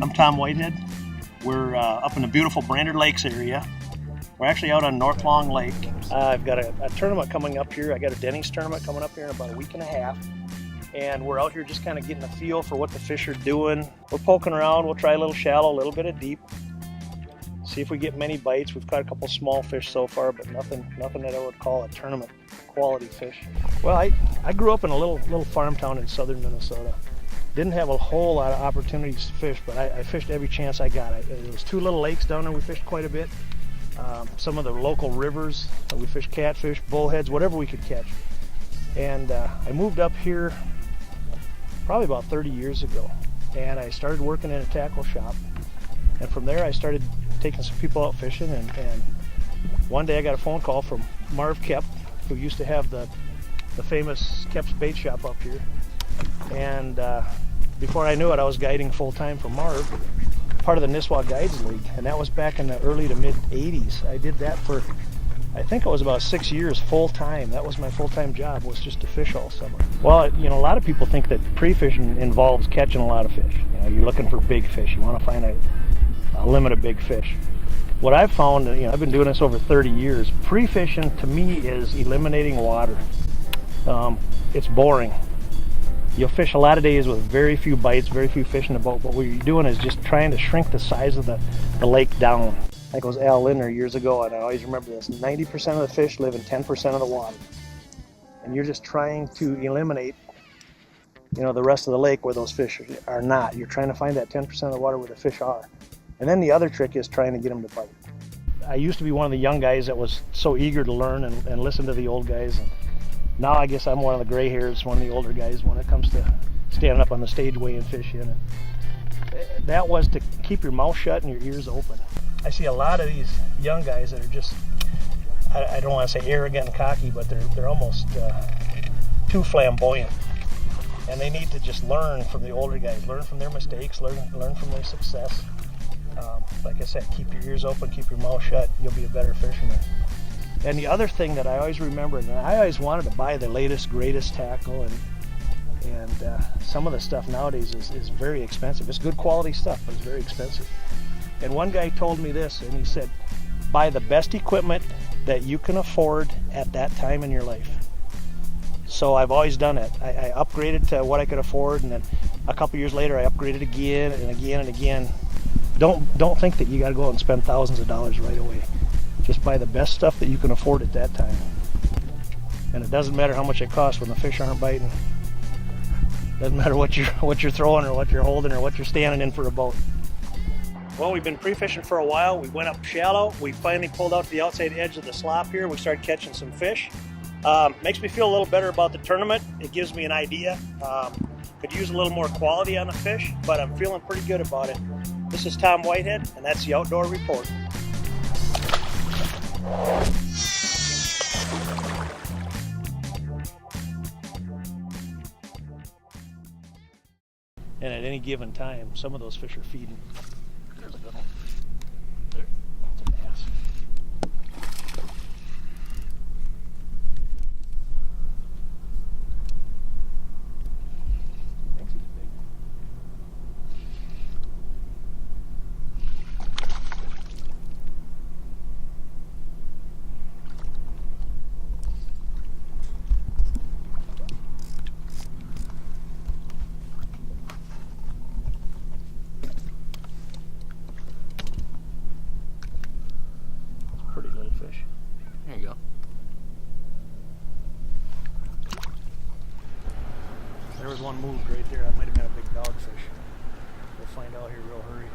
I'm Tom Whitehead. We're up in the beautiful Brainerd Lakes area. We're actually out on North Long Lake. I've got a tournament coming up here. I got a Denny's tournament coming up here in about a week and a half. And we're out here just kind of getting a feel for what the fish are doing. We're poking around. We'll try a little shallow, a little bit of deep. See if we get many bites. We've caught a couple small fish so far, but nothing that I would call a tournament quality fish. Well, I grew up in a little farm town in southern Minnesota. Didn't have a whole lot of opportunities to fish, but I fished every chance I got. There was 2 little lakes down there we fished quite a bit. Some of the local rivers, we fished catfish, bullheads, whatever we could catch. And I moved up here probably about 30 years ago, and I started working in a tackle shop. And from there I started taking some people out fishing, and one day I got a phone call from Marv Kep, who used to have the famous Kep's Bait Shop up here. And before I knew it, I was guiding full-time for Marv, part of the Nisswa Guides League, and that was back in the early to mid-'80s. I did that for, I think it was about 6 years full-time. That was my full-time job, was just to fish all summer. Well, a lot of people think that pre-fishing involves catching a lot of fish. You're looking for big fish. You want to find a limit of big fish. What I've found, I've been doing this over 30 years, pre-fishing to me is eliminating water. It's boring. You'll fish a lot of days with very few bites, very few fish in the boat, but what you're doing is just trying to shrink the size of the lake down. I think it was Al Lindner years ago, and I always remember this, 90% of the fish live in 10% of the water. And you're just trying to eliminate the rest of the lake where those fish are not. You're trying to find that 10% of the water where the fish are. And then the other trick is trying to get them to bite. I used to be one of the young guys that was so eager to learn and listen to the old guys. And now I guess I'm one of the gray hairs, one of the older guys when it comes to standing up on the stage weighing fish in. And that was to keep your mouth shut and your ears open. I see a lot of these young guys that are just, I don't want to say arrogant and cocky, but they're almost too flamboyant. And they need to just learn from the older guys, learn from their mistakes, learn from their success. Like I said, keep your ears open, keep your mouth shut, you'll be a better fisherman. And the other thing that I always remembered, and I always wanted to buy the latest, greatest tackle, and some of the stuff nowadays is very expensive. It's good quality stuff, but it's very expensive. And one guy told me this, and he said, buy the best equipment that you can afford at that time in your life. So I've always done it. I upgraded to what I could afford, and then a couple years later I upgraded again and again and again. Don't think that you got to go out and spend thousands of dollars right away. Just buy the best stuff that you can afford at that time. And it doesn't matter how much it costs when the fish aren't biting. Doesn't matter what you're throwing or what you're holding or what you're standing in for a boat. Well, we've been pre-fishing for a while. We went up shallow. We finally pulled out to the outside edge of the slop here. We started catching some fish. Makes me feel a little better about the tournament. It gives me an idea. Could use a little more quality on the fish, but I'm feeling pretty good about it. This is Tom Whitehead, and that's the Outdoor Report. And at any given time, some of those fish are feeding. There's a good one. There. That's a bass. Thinks he's big. Pretty little fish. There you go. There was one moved right there. That might have been a big dogfish. We'll find out here real hurry.